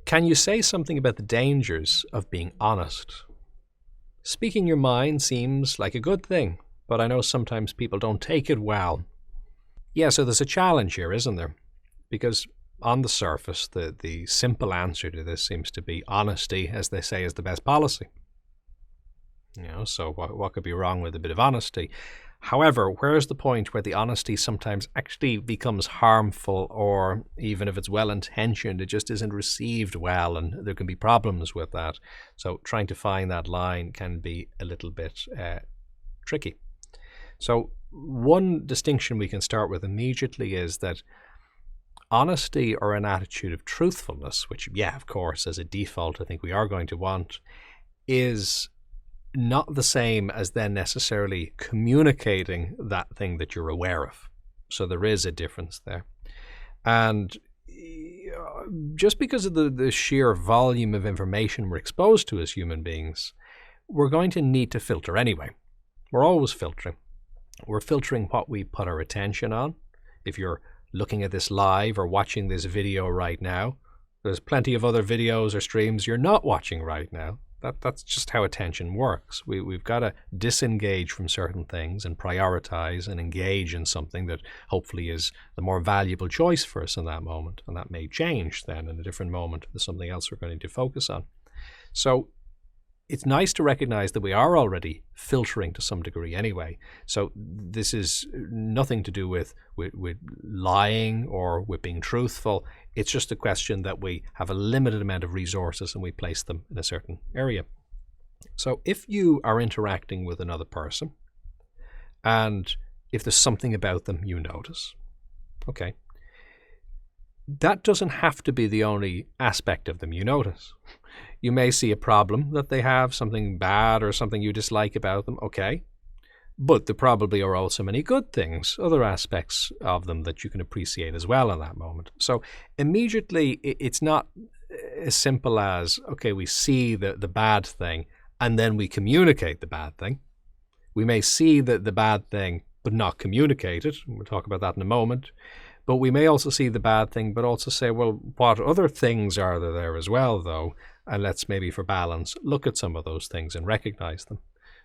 Can you say something about the dangers of being honest? Speaking your mind seems like a good thing, but I know sometimes people don't take it well. Yeah, so there's a challenge here, isn't there? Because on the surface, the simple answer to this seems to be honesty, as they say, is the best policy. So what could be wrong with a bit of honesty? However, where's the point where the honesty sometimes actually becomes harmful, or even if it's well-intentioned, it just isn't received well, and there can be problems with that. So trying to find that line can be a little bit tricky. So one distinction we can start with immediately is that honesty, or an attitude of truthfulness, which, yeah, of course, as a default, I think we are going to want, is not the same as then necessarily communicating that thing that you're aware of. So there is a difference there. And just because of the sheer volume of information we're exposed to as human beings, we're going to need to filter anyway. We're always filtering. We're filtering what we put our attention on. If you're looking at this live or watching this video right now, there's plenty of other videos or streams you're not watching right now. That's just how attention works. We've got to disengage from certain things and prioritize and engage in something that hopefully is the more valuable choice for us in that moment. And that may change then in a different moment. There's something else we're going to focus on. So it's nice to recognize that we are already filtering to some degree anyway. So this is nothing to do with lying or with being truthful. It's just a question that we have a limited amount of resources and we place them in a certain area. So if you are interacting with another person and if there's something about them you notice, okay, that doesn't have to be the only aspect of them you notice. You may see a problem that they have, something bad or something you dislike about them, okay. But there probably are also many good things, other aspects of them that you can appreciate as well in that moment. So immediately it's not as simple as, okay, we see the bad thing and then we communicate the bad thing. We may see the bad thing but not communicate it. We'll talk about that in a moment. But we may also see the bad thing but also say, well, what other things are there as well, though? And let's maybe, for balance, look at some of those things and recognize them.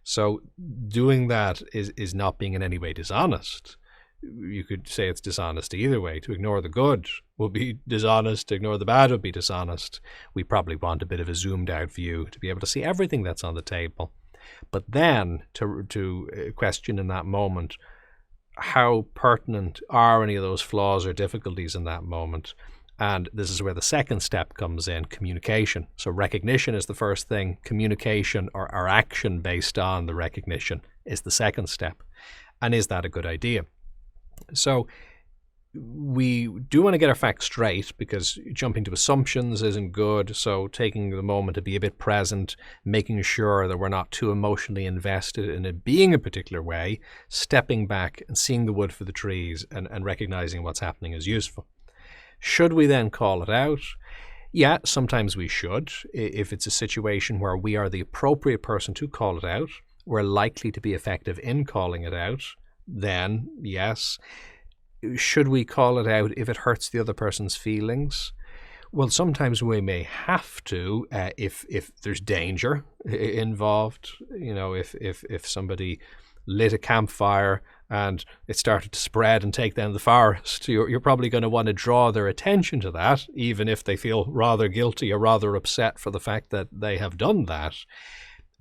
So doing that is not being in any way dishonest. You could say it's dishonest either way. To ignore the good will be dishonest. To ignore the bad would be dishonest. We probably want a bit of a zoomed out view to be able to see everything that's on the table. But then to question in that moment, how pertinent are any of those flaws or difficulties in that moment? And this is where the second step comes in, communication. So recognition is the first thing. Communication or action based on the recognition is the second step. And is that a good idea? So we do want to get our facts straight because jumping to assumptions isn't good. So taking the moment to be a bit present, making sure that we're not too emotionally invested in it being a particular way, stepping back and seeing the wood for the trees and recognizing what's happening is useful. Should we then call it out? Yeah, sometimes we should. If it's a situation where we are the appropriate person to call it out, we're likely to be effective in calling it out, then yes. Should we call it out if it hurts the other person's feelings? Well, sometimes we may have to if there's danger involved. If somebody lit a campfire and it started to spread and take down the forest, you're probably going to want to draw their attention to that, even if they feel rather guilty or rather upset for the fact that they have done that.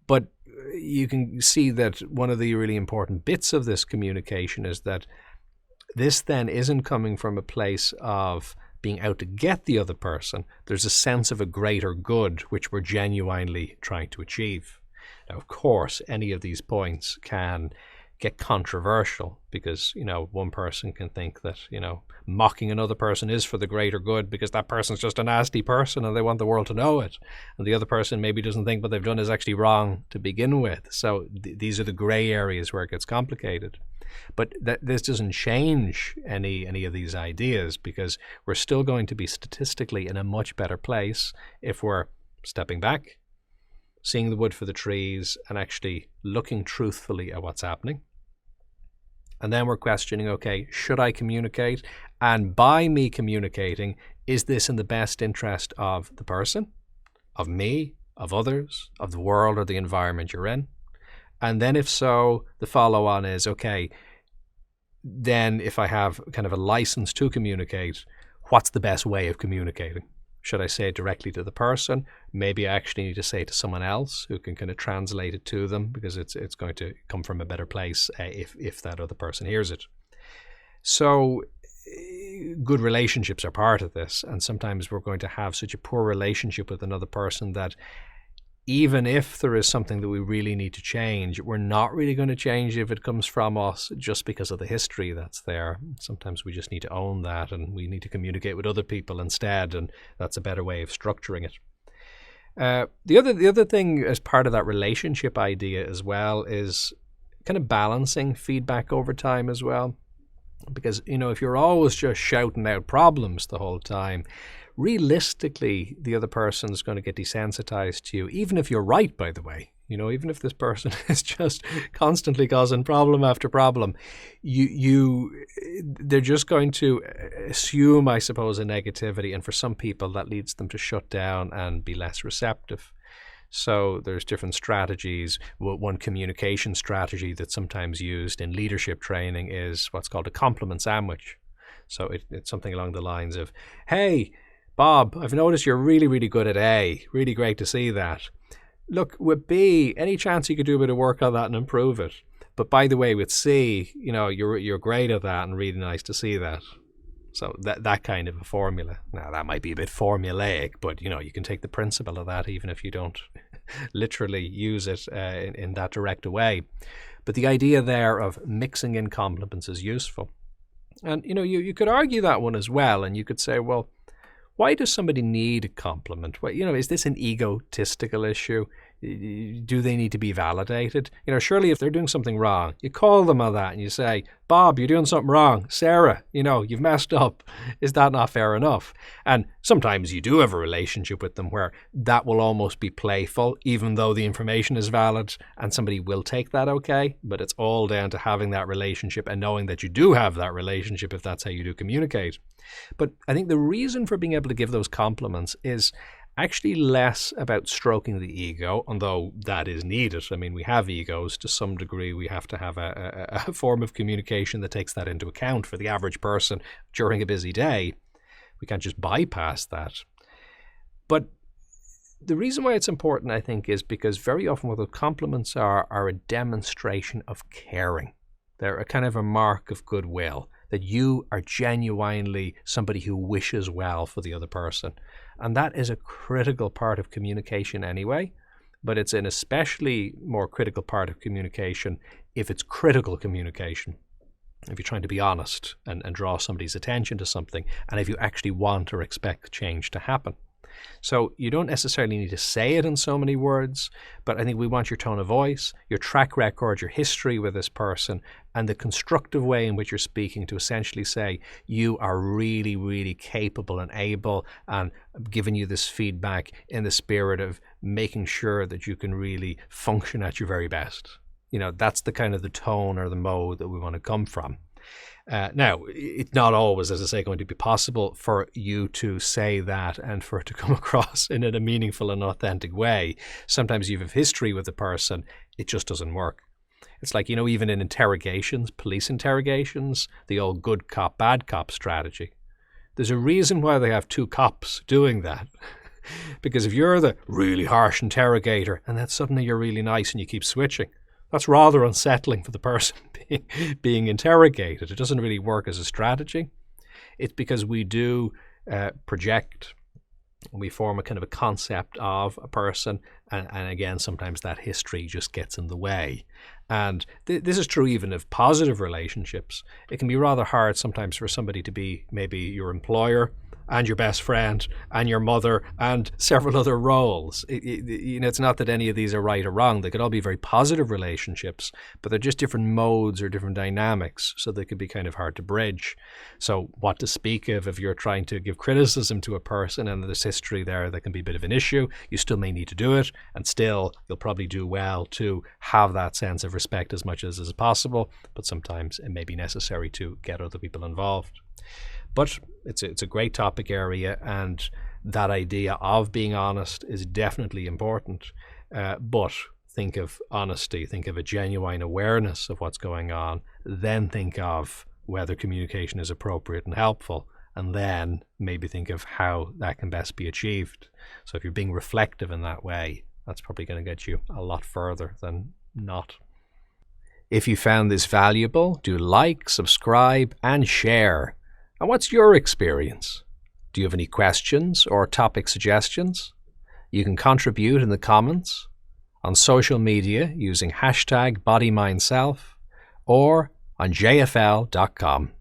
But you can see that one of the really important bits of this communication is that this then isn't coming from a place of being out to get the other person. There's a sense of a greater good which we're genuinely trying to achieve. Now, of course, any of these points can get controversial because, one person can think that, mocking another person is for the greater good because that person's just a nasty person and they want the world to know it. And the other person maybe doesn't think what they've done is actually wrong to begin with. So these are the gray areas where it gets complicated. But this doesn't change any of these ideas because we're still going to be statistically in a much better place if we're stepping back, seeing the wood for the trees and actually looking truthfully at what's happening. And then we're questioning, okay, should I communicate? And by me communicating, is this in the best interest of the person, of me, of others, of the world or the environment you're in? And then if so, the follow-on is, okay, then if I have kind of a license to communicate, what's the best way of communicating? Should I say it directly to the person? Maybe I actually need to say it to someone else who can kind of translate it to them, because it's going to come from a better place if that other person hears it. So good relationships are part of this, and sometimes we're going to have such a poor relationship with another person that even if there is something that we really need to change, we're not really going to change if it comes from us just because of the history that's there. Sometimes we just need to own that, and we need to communicate with other people instead, and that's a better way of structuring it. The other thing as part of that relationship idea as well is kind of balancing feedback over time as well. Because, if you're always just shouting out problems the whole time, realistically, the other person's going to get desensitized to you, even if you're right, by the way. Even if this person is just constantly causing problem after problem, they're just going to assume, I suppose, a negativity. And for some people, that leads them to shut down and be less receptive. So there's different strategies. One communication strategy that's sometimes used in leadership training is what's called a compliment sandwich. So it's something along the lines of, hey, Bob, I've noticed you're really, really good at A. Really great to see that. Look, with B, any chance you could do a bit of work on that and improve it? But by the way, with C, you're great at that and really nice to see that. So that kind of a formula. Now, that might be a bit formulaic, but, you can take the principle of that even if you don't literally use it in that direct a way. But the idea there of mixing in compliments is useful. And, you could argue that one as well. And you could say, well, why does somebody need a compliment? Well, is this an egotistical issue? Do they need to be validated? Surely if they're doing something wrong, you call them on that and you say, Bob, you're doing something wrong. Sarah, you've messed up. Is that not fair enough? And sometimes you do have a relationship with them where that will almost be playful, even though the information is valid, and somebody will take that okay. But it's all down to having that relationship and knowing that you do have that relationship if that's how you do communicate. But I think the reason for being able to give those compliments is actually less about stroking the ego, although that is needed. I mean, we have egos to some degree. We have to have a form of communication that takes that into account for the average person during a busy day. We can't just bypass that. But the reason why it's important, I think, is because very often what the compliments are a demonstration of caring. They're a kind of a mark of goodwill, that you are genuinely somebody who wishes well for the other person. And that is a critical part of communication anyway, but it's an especially more critical part of communication if it's critical communication. If you're trying to be honest and draw somebody's attention to something, and if you actually want or expect change to happen. So you don't necessarily need to say it in so many words, but I think we want your tone of voice, your track record, your history with this person, and the constructive way in which you're speaking to essentially say, you are really, really capable and able, and giving you this feedback in the spirit of making sure that you can really function at your very best. That's the kind of the tone or the mode that we want to come from. Now, it's not always, as I say, going to be possible for you to say that and for it to come across in a meaningful and authentic way. Sometimes you have history with the person, it just doesn't work. It's like, even in interrogations, police interrogations, the old good cop, bad cop strategy. There's a reason why they have two cops doing that. Because if you're the really harsh interrogator and then suddenly you're really nice and you keep switching, that's rather unsettling for the person being interrogated. It doesn't really work as a strategy. It's because we do project. We form a kind of a concept of a person. And again, sometimes that history just gets in the way. And this is true even of positive relationships. It can be rather hard sometimes for somebody to be maybe your employer and your best friend and your mother and several other roles. It's not that any of these are right or wrong. They could all be very positive relationships, but they're just different modes or different dynamics, so they could be kind of hard to bridge. So what to speak of if you're trying to give criticism to a person and there's history there that can be a bit of an issue, you still may need to do it, and still you'll probably do well to have that sense of respect as much as is possible, but sometimes it may be necessary to get other people involved. But it's a great topic area, and that idea of being honest is definitely important. But think of honesty, think of a genuine awareness of what's going on, then think of whether communication is appropriate and helpful, and then maybe think of how that can best be achieved. So if you're being reflective in that way, that's probably going to get you a lot further than not. If you found this valuable, do like, subscribe, and share. And what's your experience? Do you have any questions or topic suggestions? You can contribute in the comments, on social media using hashtag bodymindself, or on jfl.com.